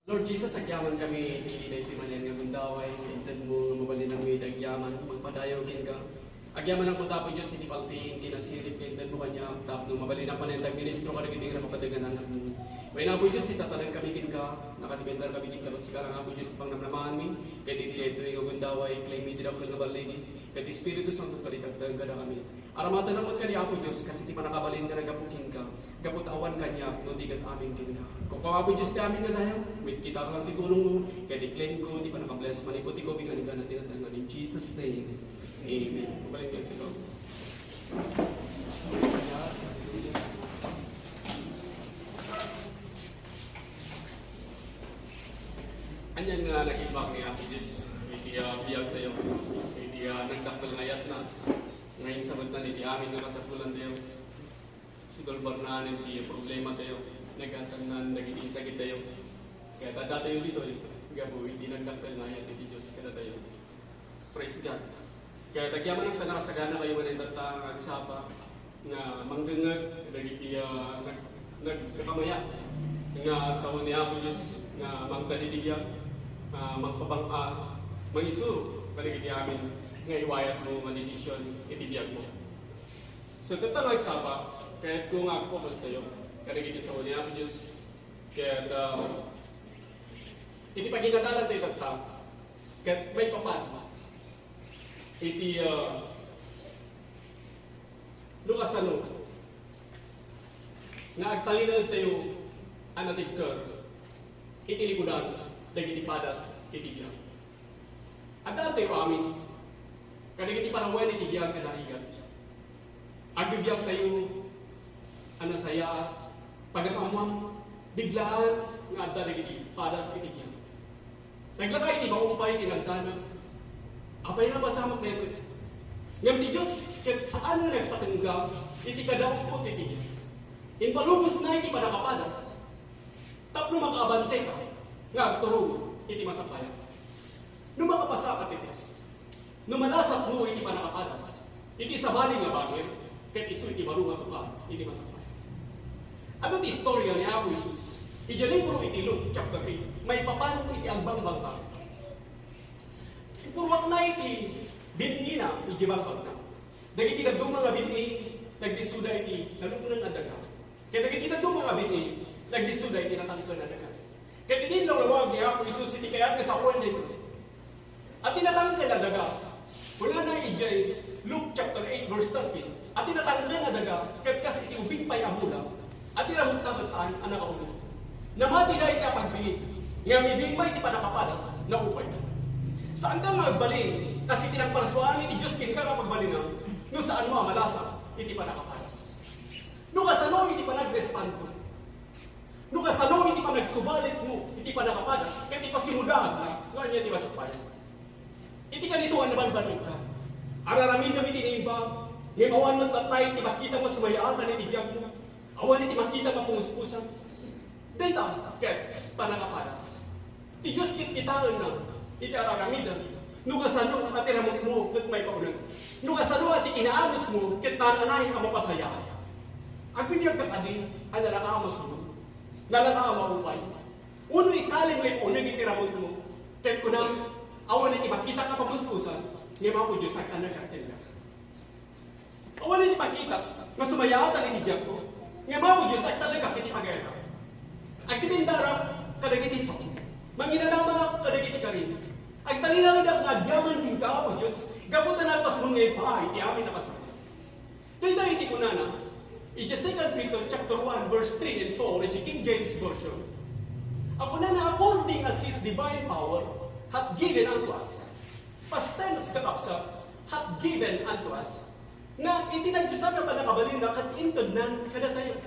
Lord Jesus, agyaman kami, hindi na man yan nga mundaway, intend mo mabalin ang mga agyaman, magpadayaw kin ka. Agyaman ang punta po Diyos, hindi palpihin, kinasilip, intend mo kanya, tapos nung mabalin ang panentag ministro ka na kiting na mapadagan anak mo. May na po Diyos, itatanan kami kin ka, nakadibendar kami kin ka, at sigara nga po Diyos, pang namnamahan mi, kaya ito yung mundaway, claim me, dinakul na baligi, kaya Espiritu Santo kalitagdag ka na kami. Aramatan naman ka niya po Diyos, kasi di pa nakabalin ka na gapukin ka, gapot awan kanya, no digat amin kin ka. Kung po Diyos, di amin na tayo, wait kita ka lang titulong mo, kaya di-claim ko, di pa nakabless, malipot ko, bingan ka na tinatangan, in Jesus' name, Amen. Mabalin ka ito. Anyan nga nag-ibak ni Ate Diyos, hindi biyag tayo, hindi nagdaktal ngayat na, ngayon sa banta ni amin na kasapulan tayo, sigulbar na hindi problema tayo, nag-asan na nag-iisagit tayo, kaya tada tayo dito gabo, hindi nagdaktal ngayat ni Diyos, kada tayo. Praise God. Kaya tagyaman ang tanakasagana kayo man ang agsapa na manggangag, nagkakamaya nga sa ni Apo Diyos na magdadidigyan, magpabangka, mangisuro, kaligiti amin nga iwayat mo, manisisyon, itibiyag mo. So ito nagsapa, kaya kung ako focus tayo, kaligiti sa ni Apo Diyos, kaya iti paginadalan tayo tatang, kaya may papan, iti lukas ano nga agtalinag tayo anatigker iti likudan dagiti padas iti biyag agdaan tayo amin kadagiti paramuan iti biyag kadaigan agbibiyag tayo anasaya pagamamuan biglaan nga adda dagiti padas iti biyag naglakay iti maumpay tinagtanan apay na masamak na ito. Ngam ti Diyos, saan nga nagpatanggang, iti kadawag po titigil. Impalubos na iti panakapadas. Tapno makaabante ka, nga turong iti masapaya. Nung makapasa ka titis, nung manasap mo iti panakapadas, iti sabali nga bagay, kahit iso iti marunga ka, iti masapaya. Ano ti istorya ni Apo Jesus? Iti libro iti Luke chapter 8, may papan iti agbang-bang ka. Purwak na iti binhi na, iti bangkag na. Dagiti nagdung mga binhi, nagdisuda iti nalupunan na daga. Kaya dagiti nagdung mga binhi, nagdisuda iti natangkan na daga. Kaya iti lawawag ni Apo Isus iti kayat sa kwan dito. At tinatangkan na daga. Wala na ijay Luke chapter 8 verse 13. At tinatangkan na daga, kaya kasi iti ubing pa'y amula. At tinamot naman saan anak ako nito. Namati na iti apagbilit. Nga mibing pa iti panakapadas na upay na. Saan ka magbalin? Kasi pinagparasuan iti Diyos kin ka kapagbalin na, no saan mo amalasa, iti panakaparas. No kasano, iti panag-respond mo. No kasano, iti panagsubalit mo, iti panakaparas. Kaya iti pasimudahan na, nga niya iti masukpayan. Iti kanituan na balbanig ka. Araramidam iti naimbag, ngayon mo't latay, iti makita mo sumayaan, iti biyag mo. Awan iti makita mapungus-pusan. Data, kaya panakaparas. Iti Diyos kin kitaan na, iti araramida, no kasano at tiramot mo kat may paunan. No kasano at ikinaamos mo kat nananay ang mapasayaan. Ang binyag kakadin ang nalakamos mo, nalakaamaupay. Uno ikalim may paunan itiramot mo, kat kunang awan iti makita ka paguspusan, ngayon po Diyos ang anak katil ka. Awan iti makita, masumayatan inibiyag ko, ngayon po Diyos ang talaga kiti pagayra. Ang titindarang kadagiti sa manginanama kadagiti ka rin. Ang talilang na nagyaman king ka po Diyos, gabutan na pas mungay pa, iti amin na kasama. Dahil tayo iti kunana, iti 2 Peter chapter 1 verse 3 and 4, iti King James Version. Ang kunana, according as His divine power, hath given unto us. Past tense kakapsa, hath given unto us. Na iti nagdusan na panakabalin na kat intagnan kada tayo.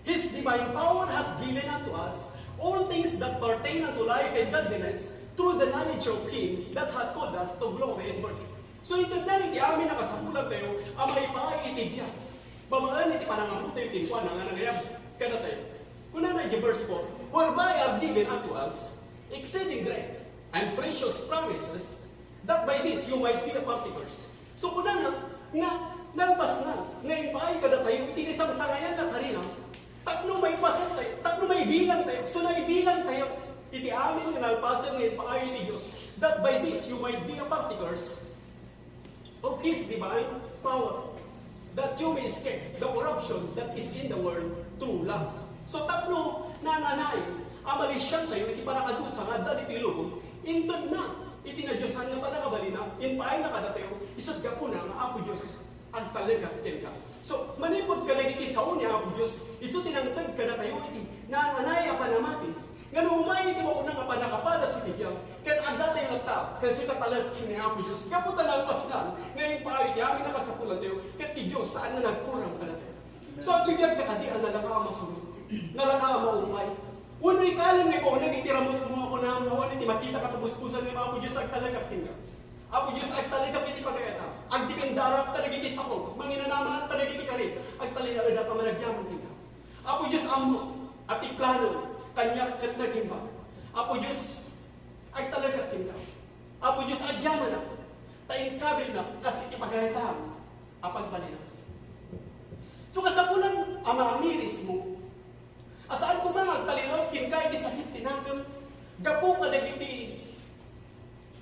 His divine power hath given unto us all things that pertain unto life and godliness through the knowledge of Him that hath called us to glory and virtue. So ito na iti amin nakasapulan tayo, ang may paitibya. Bamaan iti panangamot tayo kinuha na nga nangyayab. Kada tayo. Kuna na iti verse 4, whereby are given unto us exceeding great and precious promises, that by this you might be the partakers. So kuna na, nga, nagpas na, ngayon pa ay kada tayo, iti isang sangayan na karina, Tatlo may paset tayo, tatlo may bilang tayo. So naibilang tayo. iti amin nga nalpasan ngayon paayo ni Diyos, that by this you might be a partakers of His divine power, that you may escape the corruption that is in the world through lust. So tatlo na nanay, amalisyan tayo, iti panakadusa nga dali tilubog, intod na, iti na Diyosan nga panakabalina, in paay nakadatayo, isod ka po na nga Apo Diyos, ang talaga ka. So, manipod ka na iti sa unya, Apo Diyos, isod tinangtag ka na tayo, iti nananay apanamati, nga umay iti mo unang apanakapala si Bigyan, kaya agda tayo nagta, kasi katalag kini Apo Diyos, kaputan ang paslan, ngayon paay iti amin nakasapulan tayo, kaya ti Diyos, saan na nagkurang ka na tayo. So, ang Bigyan ka kadian na nakamasunod, nalaka maumay. Uno ikalim nga ko, nagitiramot mo ako na mawan, iti makita katubus-pusan ni Apo Diyos, ag talagap tingga. Apo Diyos, ag talagap iti pagayata. Ag dipindarap, talagiti sakog. Manginanama, talagiti karit. Ag talinaada pa managyaman tingga. Apo Diyos, amo, at iplano, kanya kat nagimba. Apo Diyos, ag talagap tingga. Apo Diyos, ag yaman na. Tain kabil na, kasi iti pagayata, apagbalina. So kasapulan, amamiris mo, asaan ko ba magtalinod, kinkay di sakit tinagam, gapo ka nagiti,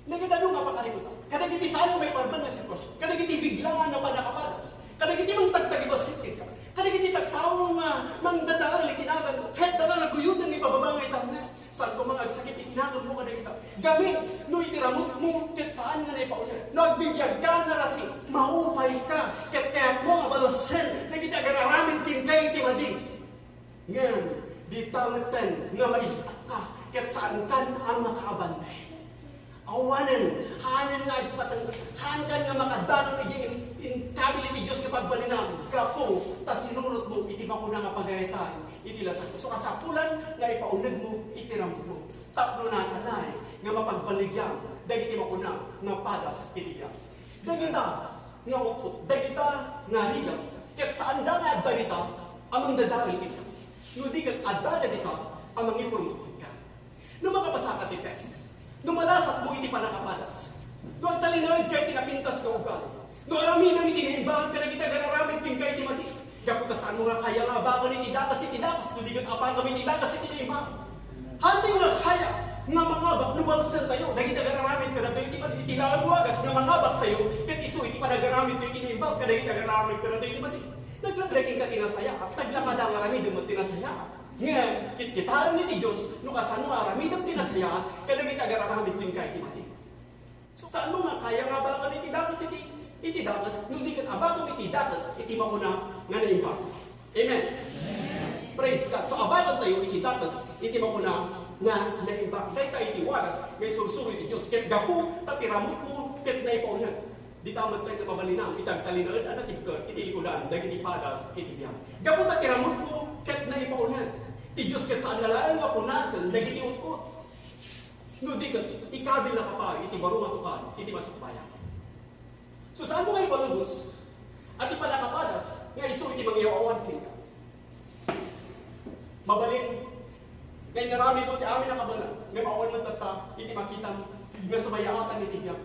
nagitano nga pakarikutan. Kadagiti saan mo may parban na sitwasyon, kadagiti biglangan na panakapalas, kadagiti mang tagtagibasit ka, kadagiti tagtao nga mangdadaal itinagan, kahit daga naguyudan ni pababangay tangna, saan ko mga sakit itinagam mo kadagita, gamit, no itiramot mo, kahit saan nga na ipaulan, no agbigyan ka na rasi, maupay ka, kahit mo nga balasen, nagiti agararamin kinkay itimading. Ngayon, di tamatan nga maisak ka, kahit saan kan ang makaabantay. Awanan, hanan nga ipatang, hanan nga makadanon in kability Diyos nga pagbalinam, kapo, ta sinurot mo, iti mo na nga pagayitan, iti lasag. So kasapulan, nga ipaunag mo, itiram mo. Tapno na anay, nga mapagbaligyan, dagiti mo na, nga padas, itiyan. Dagita, nga upot, dagita, nga ligang, kahit saan da nga dagita, amang dadari kita. No di kat adda dito, amang ipurmutin ka. No makapasa ka ti test, no malasat mo iti panakapadas, no ang talinawid ka iti napintas ka ugali, no araminang iti naibahan ka na kita gararamid king ka iti mati, gaputasaan mo nga kaya nga bakon iti dakas, no di kat apagam iti dakas iti naibahan. Hantay nga kaya, nga mangabak, lumalsan tayo, nagita gararamid ka na tayo, iti laagwagas, nga mangabak tayo, kat iso iti panagaramid tayo iti naibahan, nagita gararamid ka na tayo iti mati. Naglaging ka tinasaya ka, taglamada nga ramidom mo tinasaya ka. Ngayon, kitkitaan ni ti Diyos, no kasano nga ramidom tinasaya ka, kadagit agararamid kin ka iti mati. So saan mo nga kaya nga ba ka iti dakas iti dakas, no di kat abakam iti dakas, iti mauna nga naimbang. Amen? Praise God. So abakan tayo iti dakas, iti mauna nga naimbang. Kaya tayo iti waras, ngay sursuro iti Diyos, ket gapu, tatiramot mo, ket naipaunan. Di tamat tayo na mabalinang, itag talinaan, anatibka, iti likudan, dagiti padas, iti biyang. Gapot at tiramot mo, kat na ipaunan. Ti Diyos kat saan nalaan nga punasan, dagiti utkot. No di kat, ikabil na kapag, iti barong atukan, iti masukbayan. So saan mo kayo palubos? At ipanakapadas, nga iso iti mangyawawan ka. Mabalin, ngayon narami ko, ti amin nakabalan, nga maawan man tata, iti makitang, nga sumayakatan iti biyang.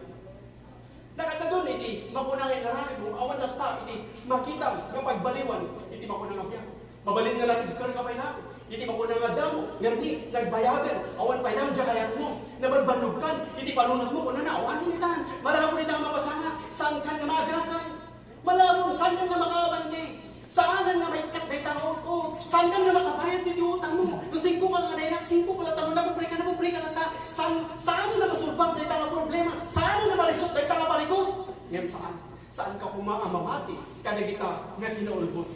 Nakata doon, iti mapunangin na rin mo, awan at ta, iti makita ng pagbaliwan, iti mapunang abyan. Mabalin nga natin, kar kapay na, iti mapunang adamo, nganti, nagbayagan, awan pa lang, dyan mo, nabanbanugkan, iti panunag mo, kung na, awanin nitan, malabo nitang mapasama, saan ka nga maagasay, malabo, saan ka nga makabandi, saan nga may kat na itang ko, saan ka nga makabayad niti utang mo, kung 5 ka nga na inak, 5 ka lang, tanong na pobre ka lang ta, saan na masulbang na itang problema, saan na marisot na itang marikot, yan saan ka kumaamamati, kadagita nga kinaulbot,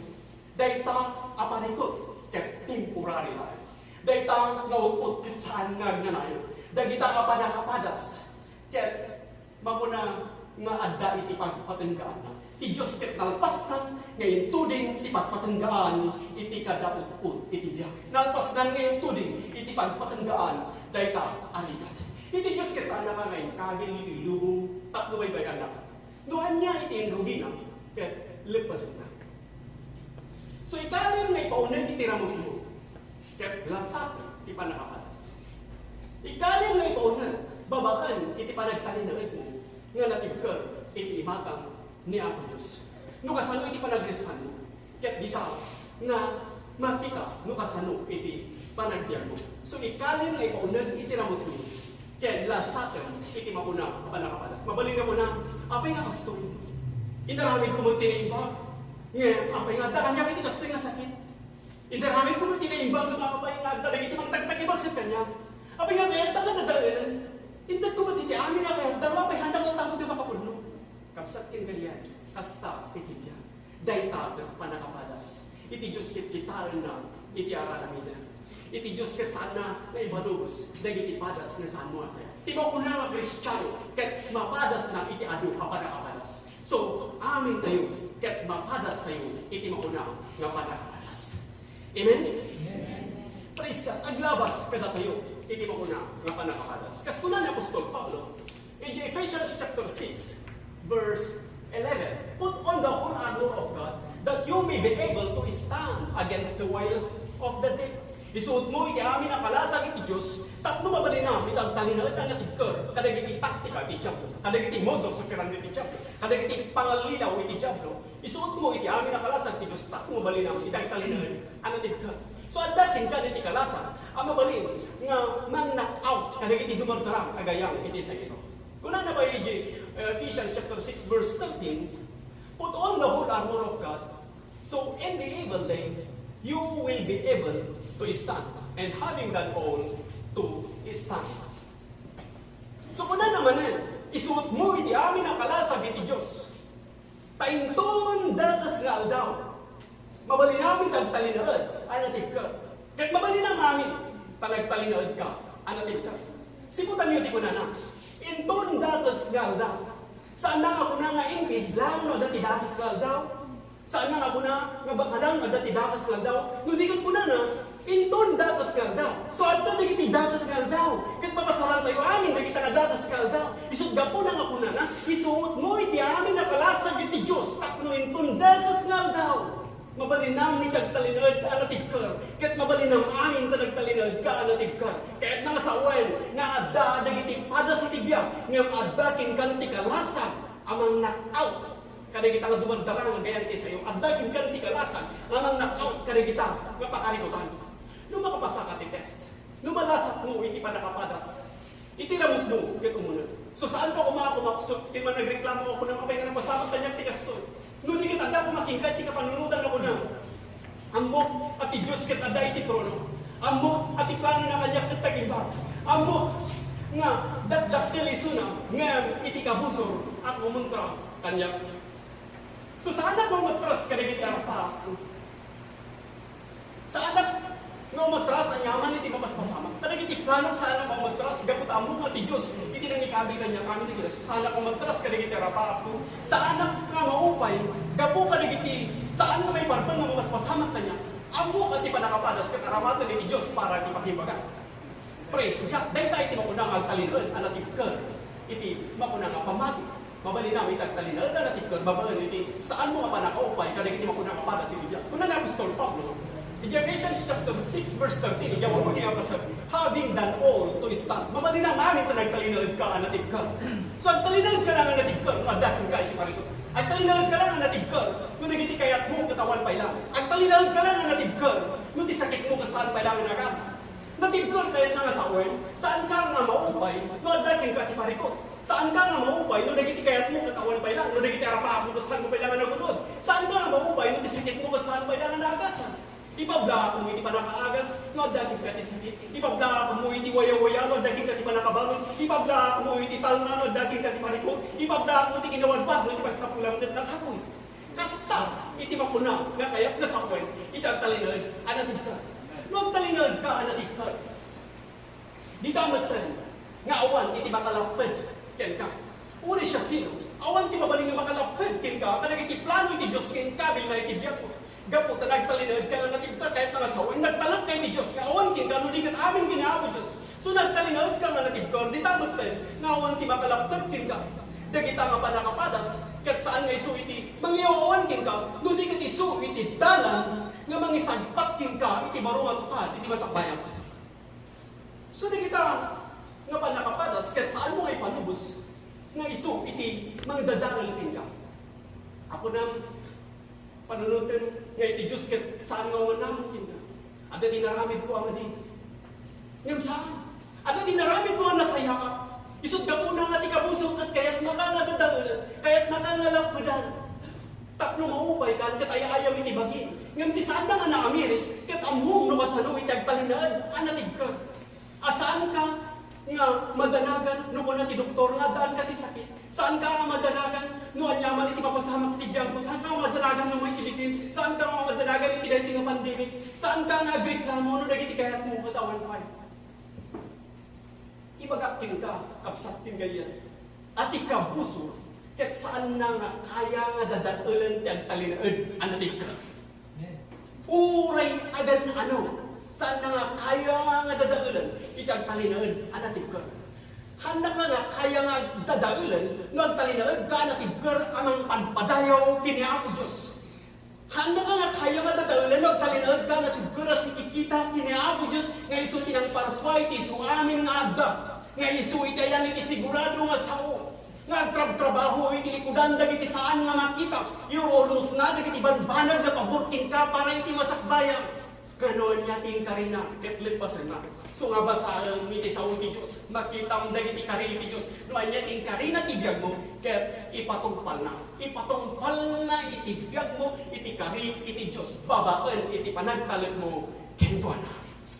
dahita aparikot, ket temporary lang, dahita nga upot, ket saan nga nanayon, dagita ka pa nakapadas, ket mapuna nga adda iti pagpatenggaan na, ti Diyos ket nalpastan, ngayon tuding iti pagpatenggaan, iti kadaupot, iti diyak. Nalpastan ngayon tuding, iti pagpatenggaan, dayta aligat. Iti Diyos ket saan nga ngayon, kagil iti lubong, tatlo may bayan na. Doon niya iti enrugi na, ket lepasin na. So ikalim nga ipaunan iti ramon mo, ket lasat iti panakapatas. Ikalim nga ipaunan, babakan iti panagtalinagad mo, nga natibker iti imatang ni Apo Diyos. No kasano iti panagrestan mo, ket dita nga makita no kasano iti panagbiag mo. So ikalin nga ipaunag itiramot mo. Kaya lasakan iti makuna panakapadas. Mabaling nga muna, apay nga kasto. Inaramid ko mo tinimbag. Ngayon, apay nga da kanya iti kasto nga sakit. Inaramid ko mo tinimbag ng apay nga da iti magtagtag sa kanya. Apay nga kaya da nga nadaan. Indat ko mo titi amin na kaya da apay handang lang tamod yung makapuno. Kapsat kin ganyan, kasta iti biya. Dayta panakapadas. Iti Diyos kit kital na iti aralamida. Iti Diyos ket sana na ibalubos dagiti padas nga saan mo. Tibaw ko na nga Kristiyano ket mapadas na iti adu panakapadas. So, amin tayo ket mapadas tayo iti mauna nga panakapadas. Amen? Amen. Praise God. Aglabas kada tayo iti mauna nga panakapadas. Kas kuna ni Apostol Pablo in Ephesians chapter 6 verse 11, put on the whole armor of God that you may be able to stand against the wiles of the devil. Isuot mo iti amin ang kalasag iti Diyos, tapno mabalina, mitang talinag ang natigkar, kadag iti taktika iti Diablo, kadag iti modus operandi iti Diablo, kadag iti pangalinaw iti Diablo, isuot mo iti amin ang kalasag iti Diyos, tapno mabalina, mitang talinag ang natigkar. So at dating ka iti kalasag, ang mabalin nga man-knock out, kadag iti dumardarang agayang iti sa ito. Kung na ba yung Ephesians chapter 6 verse 13, put on the whole armor of God, so in the evil day, you will be able to stand, and having done all, to stand. So kung na naman isuot mo iti amin ang kalasag iti Diyos, tainton dakas nga aldaw, mabalin namin kag talinaad, anatig ka. Kag mabalin ang amin, talagtalinaad ka, anatig ka. Siputan niyo di ko na inton dakas nga aldaw. Saan na ako na nga ingkis lang no dati dakas nga aldaw? Saan na ako na nga bakalang no dati dakas nga aldaw? Nudikat ko na inton dakas nga aldaw. So ato dagiti dakas nga aldaw. Kat papasaran tayo amin dagita nga dakas nga aldaw. Isud gapo na ako na isuot mo iti amin na kalasag iti Diyos tapno inton dakas nga aldaw. Mabalinam ni kagtalinod ka anatigkar. Ket mabalinam amin ta nagtalinod ka anatigkar. Ket nga sawen nga adda dagiti padas iti biag ngem adda kin kanti kalasag amang knock-out. Kada kita nga dumandarang nga gayan ti sayo adda kin kanti kalasag amang knock-out kada kita nga pakarikutan. No makapasa ka ti test. No malasat mo iti panakapadas. Itiramot mo ket umunod. So saan ka kumakumaksot kin man nagreklamo ako nang apay nga nagpasamot kanyak ti kastoy. No di kita ada kumakingkay ti kapanunutan ako na. Amok at ti Diyos ket ada iti trono. Amok at ti plano na kanya ket tagimbag. Amok nga dakdak ti lisuna nga iti kabusor at mumuntra kanya. So saan ako matras kadagiti arpa? Saan nga umatras ang yaman iti mapaspasamak. Kadagiti plano saan ako umatras gapot amok at ti Diyos iti nang ikabi kanya kami ti Diyos. Saan ako umatras kadagiti arpa ako? Saan nga maupay gapo kadagiti saan nga may parban nga mapaspasamak kanya? Amok at ti panakapadas ket aramatan iti Diyos para ti pakimbagan. Praise God. Dahil tayo iti makunang agtalinod anatigkar iti makunang pamati. Mabali na itag talinod anatigkar babalan iti saan mo nga panakaupay kadagiti makunang padas iti Diyos. Kuna na Apostol Pablo in Ephesians chapter 6 verse 13, iyaw niya pasal, having done all to stand. Mabali na mamin ito nagtalinod ka anatigkar. So ang talinod ka lang anatigkar, madahin ka iti parito. Ang talinod ka lang anatigkar, nung nagiti kayat mo katawan pa ilang. Ang talinod ka lang anatigkar, nung ti sakit mo kat saan pa ilang nagasa. Natigkar kayat nga sa awen, saan ka nga maupay, nung adakin ka iti parito. Saan ka nga maupay, nung nagiti kayat mo katawan pa ilang, nung nagiti arapa mo kat saan mo pa ilang nagunod. Saan ka nga maupay, nung ti sakit mo kat saan pa ilang nagasa. Ipabla mo iti panakaagas, no daging ka ti sakit. Ipabla mo iti waya-waya, no daging ka ti panakabalon. Ipabla mo iti talna, no daging ka ti parikot. Ipabla mo iti ginawadwad, no iti pagsapulang ng naghapoy. Kasta iti makuna, nga kaya't nasakwen, iti ang talinod, anatig ka. No ang talinod ka, anatig ka. Di tamatan, nga awan iti makalapad, ken ka. Uri siya sino? Awan ti mabaling nga makalapad, ken ka. Kanag iti plano iti Diyos, ken kabil na iti biyak mo. Gapo ta nagtalinod ka nga natigkar kahit nga sawan nagtalag kay ni Dios nga awan kin kanu di kat amin ginaabo Dios. So nagtalinod ka nga natigkar di tamot ken nga awan ti makalaptag kin ka. Dagita nga panakapadas ket saan nga isu iti mangyawan kin ka no di kat isu iti dalan nga mangisagpat kin ka iti baro nga tukad iti masakbayan. So dagita nga panakapadas ket saan mo nga ipalubos nga isu iti mangdadangal kin ka. Ako nang panunutin nga iti Diyos ket saan nga wanamon kin ka. Ada dinaramid ko ang adi Ngam saan? At dinaramid mo ang nasaya ka. Isod ka po nga ti kabusog at kaya't nakangadadalan, kaya't nakangalapkudan. Tapno maupay kan, kat ayayam iti bagi. Ngam di saan na nga naamiris, kat among numasalo iti agtalinaan, anatig ka. Asaan ka nga madanagan, no na ti doktor nga daan ka ti sakit. Saan ka nga madanagan, no anyaman iti mapasamak ti biyang ko. Saan ka nga madanagan no may ibisin. Saan ka nga madanagan iti dahil nga pandemic. Saan ka nga agreklamo no nagiti kayat mo katawan pa. Ibagakin ka, kapsatin ganyan. At ikabuso, ket saan na nga kaya nga dadatulan tiyang talinaan, anatig ka. Uray agan ano, saan na nga kaya nga dadatulan, itang talinaan, anatig ka. Handa nga kaya nga dadatulan, no ang talinaan ka, anatig ka, amang panpadayaw, kiniapo Diyos. Handa nga kaya nga dadaulan, no ang talinaan ka, anatig ka, si kikita, kiniapo Diyos, nga iso tinang parasway, iso amin nga agda. Nga isu iti ayan iti sigurado nga sao. Nga trabaho iti likudan dagiti saan nga makita. Yung ornos na dagiti banbanag na paburking ka para iti masakbayan. Ganoon niya ting karina, ketlit pasen na. So nga basaan iti sao ti Diyos. Makita mo dagiti kari iti Diyos. Noan niya ting karina ti biyag mo, ket ipatungpal na. Ipatungpal na iti biyag mo, iti kari iti Diyos. Babaan iti panagtalag mo, kentuan na.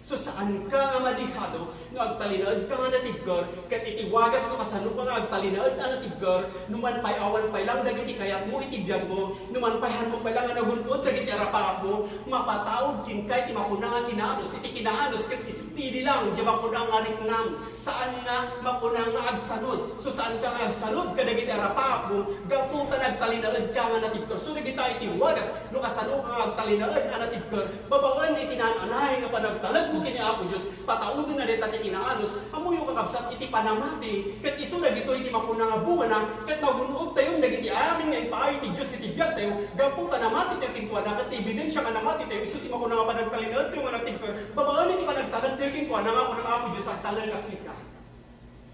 So saan ka nga madihado, no agtalinaad ka nga natiggar, kat itiwagas no kasano ka nga agtalinaad ka natiggar, numan pa'y awan pa'y lang dagiti kayat mo itibiyag mo, numan pa'y han mo pa'y lang nga nagunod dagiti arapak mo, mapataod kin kay ti mapuna nga kinaanos, iti kinaanos kat istili lang, di mapuna nga riknam, saan nga mapuna nga agsanod. So saan ka nga agsanod ka dagiti arapak mo, gaputan agtalinaad ka nga natiggar. So dagita itiwagas, no kasano ka nga agtalinaad ka natiggar, babangan itinananay nga panagtalag mo kini Apo Diyos, pataudin na deta ti kinaanos, amuyo kakabsat iti panamati, kat iso na gito iti mapuna nga buwan na, kat nagunod tayo nagiti amin nga ipaay ti Diyos iti biyag tayo, gaputa namati tayo tingkuan na, kat ebidensya nga namati tayo, iso ti mapuna nga panagtalinad tayo nga nagtingkuan, babaan iti panagtalan tayo tingkuan na nga po ng Apo Diyos ang talaga kita.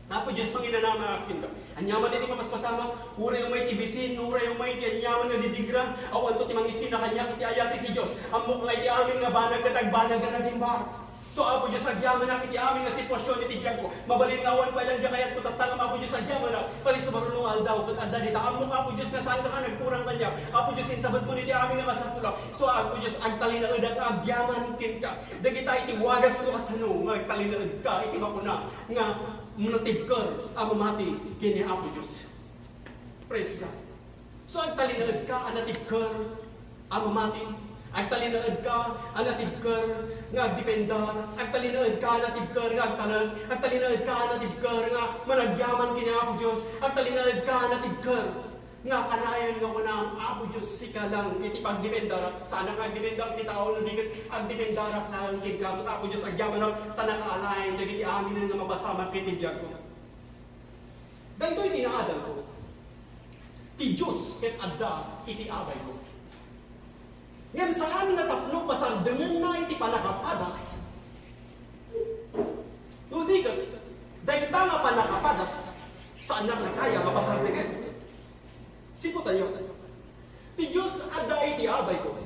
Apo Diyos Panginoon na akin ka. Anyaman iti kapaspasama, uray yung may tibisin, uray yung may iti anyaman nga didigra, awan to ti mangisin na kanya, iti ayat iti Diyos, amok nga iti amin nga banag katagbanag nga nagimbar. So Apo Diyos, agyaman na kiti amin nga sitwasyon iti biyag ko. Mabalingawan pa lang dyan kaya't kutatangam Apo Diyos, agyaman na. Pali sumarunong aldaw, kutanda dita. Amok Apo Diyos, nga saan ka ka nagkurang kanya. Apo Diyos, insabat ko niti amin nga masapulak. So Apo Diyos, agtalinaad at agyaman kin ka. Dagita iti wagas ko kasano, agtalinaad ka, iti mapuna. Nga munatibkar, amamati, kini Apo Diyos. Praise God. So agtalinaad ka, anatibkar, amamati. Agtalinaad ka, anatibkar, nga agdipendar. Agtalinaad ka, anatibkar, nga agtalag. Agtalinaad ka, anatibkar, nga managyaman kini Apo Diyos. Agtalinaad ka, anatibkar, nga kanayan nga muna ang Apo Diyos sika lang iti pagdipendar. Sana nga agdipendar iti tao na digit, agdipendar lang kinkamot Apo Diyos. Agyaman ang tanakaalayan, nagiti amin nga mabasama kitibiyag ko. Ganito iti naadal ko. Ti Diyos ket adda iti abay ko. Ngayon saan nga tapno pasardengan na iti panakapadas? Hindi ka, dahil nga panakapadas, saan na kaya mapasardengan? Sipo tayo. Ti Diyos ada iti abay ko.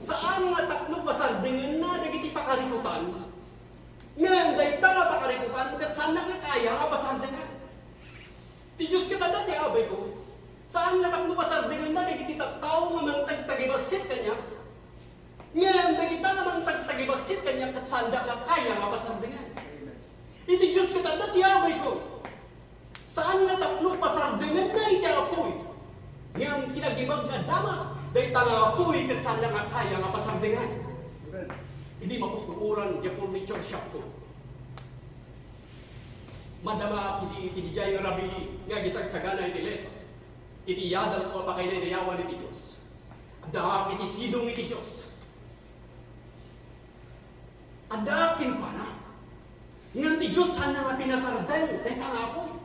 Saan nga tapno pasardengan na nagiti pakarikutan? Ngayon dahil nga pakarikutan, kat saan na kaya mapasardengan? Ti Diyos kita da ti abay ko. Saan nga takno pasardengan na nagiti tattao nga mangtagtagibasit kanya? Ngayon nagita nga mangtagtagibasit kanya kat sanda nga kaya nga pasardengan. Iti Diyos kita da ti abay ko. Saan nga takno pasardengan na iti apoy? Ngayon kinagibag nga dama, dahil nga apoy kat sanda nga kaya nga pasardengan. Hindi maputukuran di furniture shop ko. Madama iti dijay nga rabi nga gisagsagana iti lesa. Iti yadal ko pa kayo nayawan iti Diyos. Adda iti sidong iti Diyos. Adda akin pa na. Ngan ti Diyos sana nga pinasardan, dahil nga po.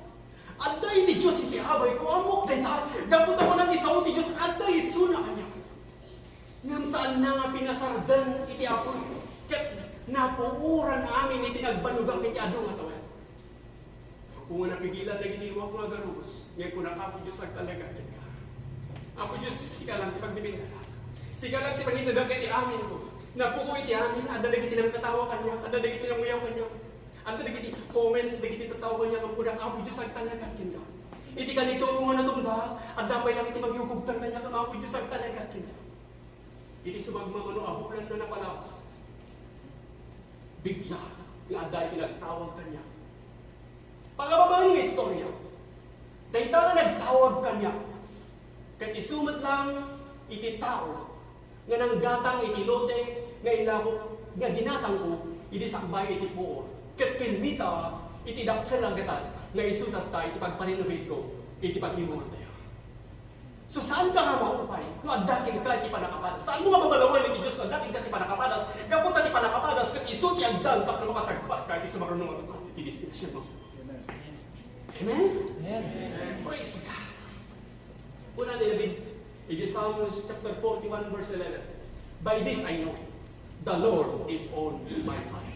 Adda iti Diyos iti abay ko, amok dahil ta. Gapot ako ng isaw iti Diyos, adda iso na kanya. Ngan saan na nga pinasardan iti apoy. Kat napuuran amin iti nagbanugang iti adong atawa. Kung nga napigilan na giniluwa ko nga garubos, ngayon ko na Apo Diyos agtalagatin ka. Apo Diyos, sika lang ti pagdipin ka. Sika lang ti pagdipin iti amin ko. Napuko iti amin, ada dagiti nang katawa kanya, ada dagiti nang uyaw kanya. Ada dagiti comments, dagiti tatawa kanya, kung kunang Apo Diyos ang talagakin ka. Iti kanito nga natumba, at dapay lang iti magyugugtan kanya, kang Apo Diyos ang talagakin ka. Iti sumagmamano, abulan na napalawas. Bigla, nga aday pinagtawag kanya. Pangababang ng istorya, dahita nga nagtawag kanya, kat isumat lang iti tao, nga nang gatang iti lote, nga ilako, nga ginatang ko, iti sakbay iti puor. Kat kinmita, iti dakkalagatan, nga isutat tayo, iti pagparinovate ko, iti paghimulat tayo. So saan ka nga maupay? No, adakin ka iti panakapadas. Saan mo nga mabalawan iti Diyos, no, adakin ka iti panakapadas, kaputan iti panakapadas, kat isuti ang dantak na makasagpat ka, iti sumarunong at iti destination mo. Amen? Amen? Praise God. Una ni David, it is Psalms chapter 41 verse 11. By this I know, the Lord is on my side.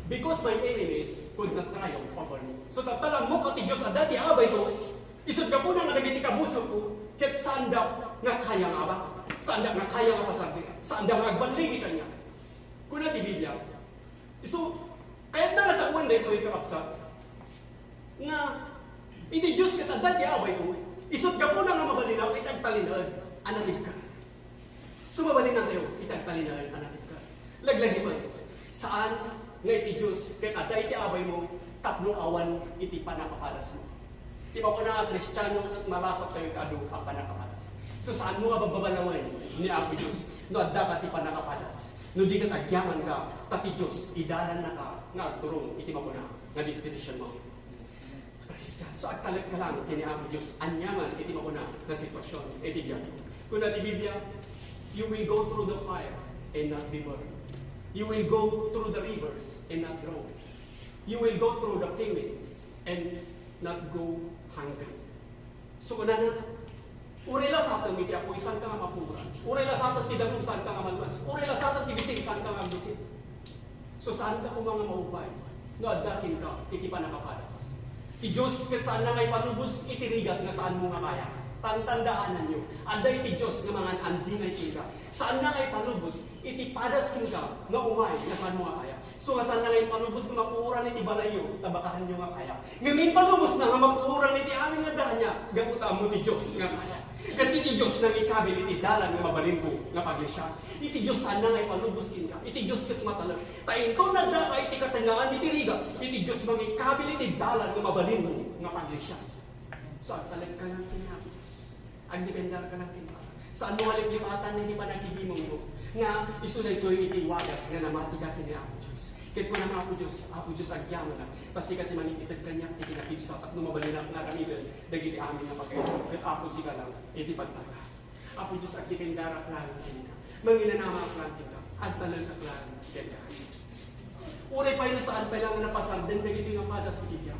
Because my enemies could not triumph over me. So tatalang mo ka ti Diyos adati abay to, isod ka po na nga nagiti kabuso ko, ket saan daw nga kaya nga ba? Saan daw nga kaya nga pasabi? Saan daw nga agbaligi kanya? Kuna ti Biblia. So, kahit na nga sa uwan na ito yung kakapsat, nga iti Diyos ket adati abay to, isod ka po na nga mabalinaw, itagtalinaan, anakid ka. So mabalinaw tayo, itagtalinaan, anakid ka. Laglagi pa, saan nga iti Diyos, ket adda iti abay mo, tatlong awan iti panakapadas mo. Di ba ko na Kristiyano at marasap kayo kado ang panakapadas. So saan mo nga babalawan ni Apo Diyos, no adda ka ti panakapadas, no di ka tagyaman ka, tapi Diyos, idalan na ka, nga turong iti mo na, nga destination mo. Praise God. So agtalag ka lang kini Apo Diyos, anyaman iti mo na, na sitwasyon, iti biyan. Kung na ti Biblia, you will go through the fire and not be burned. You will go through the rivers and not drown. You will go through the famine and not go hungry. So kuna na, urela sa atin iti ako, isan ka nga mapura. Urela sa atin ti dagong saan ka nga malwas. Urela sa atin ti bising, saan ka nga bising. So saan ka kung mga maupay? No, adakin ka, iti panakapadas. Ti Diyos, ket saan na ngay palubos, itirigat nga saan mo nga kaya. Tandaanan nyo, anda iti Diyos nga mga andingay tika. Saan na ngay palubos, iti padas king ka, nga umay, nga saan mo nga kaya. So nga saan na ngay palubos nga mapuuran iti balayo, tabakahan nyo nga kaya. Ngamin palubos na nga mapuuran iti aming nga danya, gaputa mo ti Diyos nga kaya. Kat iti Diyos nang ikabil iti dalan nga mabalin ko, nga paglisya. Iti Diyos saan na ngay palubos king ka, iti Diyos kat matalag. Tainto na da ka iti katangaan iti riga, iti Diyos mang ikabil iti dalan nga mabalin mo, nga paglisya. So agtalag ka lang kinapos. Agdependar ka ng kinapa. Saan mo halip-lipatan, hindi pa nagkibimong mo. Nga, isulay ko iti wagas, nga namati ka kini Apo Diyos. Kahit ko naman Apo Diyos, agyaman na. Pasikat yung manititag kanya, itinapigsa, at numabalinak na kamidan, dagiti amin na pagkaito. Kahit Apo siga lang, iti pagtaga. Apo Diyos, agdependar ak lang kini ka. Manginanama ak lang kita, agtalan ak lang kini ka. Uray pa yun saan pa lang napasal, dan dagiti nga padas iti ka.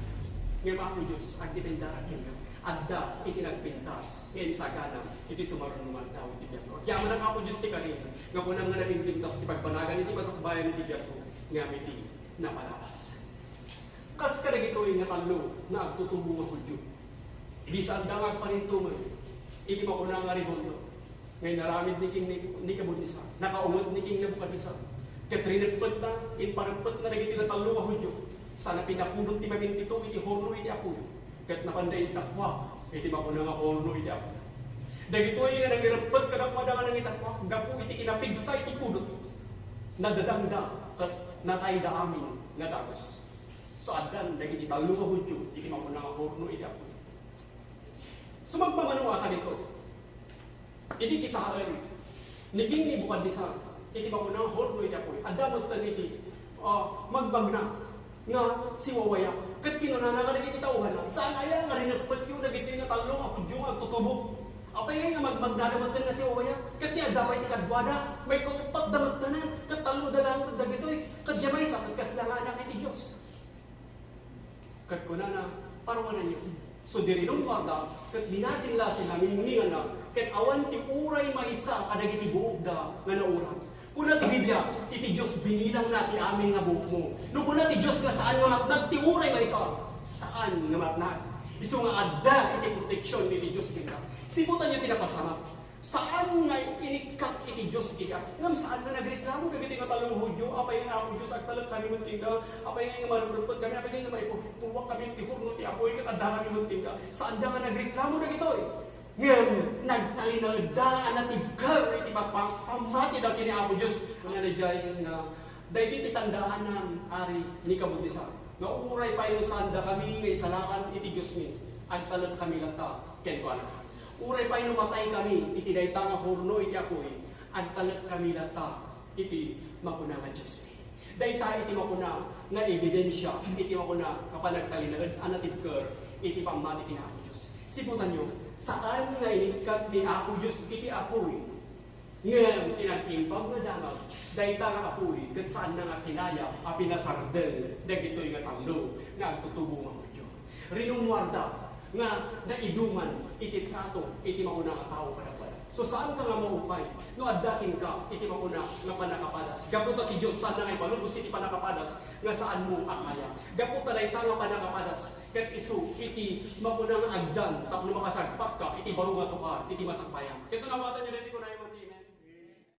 Ngayon Apo Diyos, agdependar ak kini ka. Adda, iti nagpintas, ngayon sa ganang, iti sumarunong naman tao, iti biyak ko. Kaya man ang Apo Diyos ti kanina, nga kunang nga nagpintas, ti pagbanagan, iti masakbayan, iti biyak ko, nga iti napalabas. Kas ka nagito yung natalo, na agtutubo nga hudyo. Hindi sa andang agparintuman, iti makunang nga ribondo. Ngayon naramid ni Kabunisa, nakaumot ni King Nebukadnezar. Katrinagpot na, inparagpot na nagiti natalo nga hudyo. Sana pinapulot ti mabintito, iti horno, iti apuyo. Kat napanday itakwa, iti makunang nga horno iti ako. Dagito yung nangirapot ka na kumada ka ng itakwa, gapu iti kinapigsa iti pudot. Nadadangda, kat natay da amin, nadagos. So adan, dagiti talo nga hudyo, iti makunang nga horno iti ako. So magpamanuwa ka nito. Iti kitaan, naging ni Nebukadnezar, iti makunang horno iti ako. Adamot na iti, magbagna, nga si Wawaya. Kat kinunana ka nagiti tauhan lang. Saan kaya nga rin nagpat yung nagiti nga talong ako yung agtutubo. Apay nga magmagnadamatan nga si Wawaya. Kat niya damay ti kadwada. May kupat damatanan. Kat talo da lang dagitoy. Kat jamay sa kaslanganan iti Diyos. Kat kunana, parwanan niyo. So dirinong warda, kat linasin-lasin na miningningan na, kat awan ti uray maisa kadagiti buog da nga naurang. Kuna ti Biblia, iti Diyos binilang na ti amin nga buhok mo. No kuna ti Diyos nga saan nga matnag, ti uray may isa. Saan nga matnag? Iso nga adda iti proteksyon ni Diyos kita. Sibutan niyo tinapasama. Saan nga inikat iti Diyos ikat? Ngam saan nga nagreklamo dagiti nga talong Hudyo, apay nga ako Diyos agtalag kami munting ka, apay nga marurupot kami, apay nga maipuwak kami ti hurno ti apoy kat anda kami munting ka. Saan nga nagreklamo dagito eh? Ngam nagtalinagdaan na ti gar iti pamati daw kini ako Diyos. Nga nadjay nga dahil ti tandaan ng ari ni kabudisa. Nga uray pa yung sanda kami ngay salakan iti Diyos ni. Agtalag kami lata ken ko anak. Uray pa'y numatay kami, iti dayta nga hurno iti apoy, agtalag kami lata, iti makuna nga Diyos. Dayta iti makuna nga ebidensya, iti makuna kapanagtalinagad, anatibker, iti pamati kina ako Diyos. Siputan nyo, saan nga inikat ni ako Diyos iti apoy, nga tinag-impang nga damag, dayta nga apoy, kat saan na nga kinaya, apinasardel, dagito'y nga tanglo, nga agtutubo nga Hudyo. Rinumwarda, nga naiduman iti trato iti mauna nga tao padapada. So saan ka nga maupay? No addating ka iti mauna nga panakapadas. Gaputa ti Dios saan nga ipalubos iti panakapadas nga saan mo akaya. Gaputa dayta nga panakapadas ket isu iti mauna nga agdan tapno makasagpak ka iti baro nga tukar iti masakbayan. Ket nawatan niyo dito ko na imati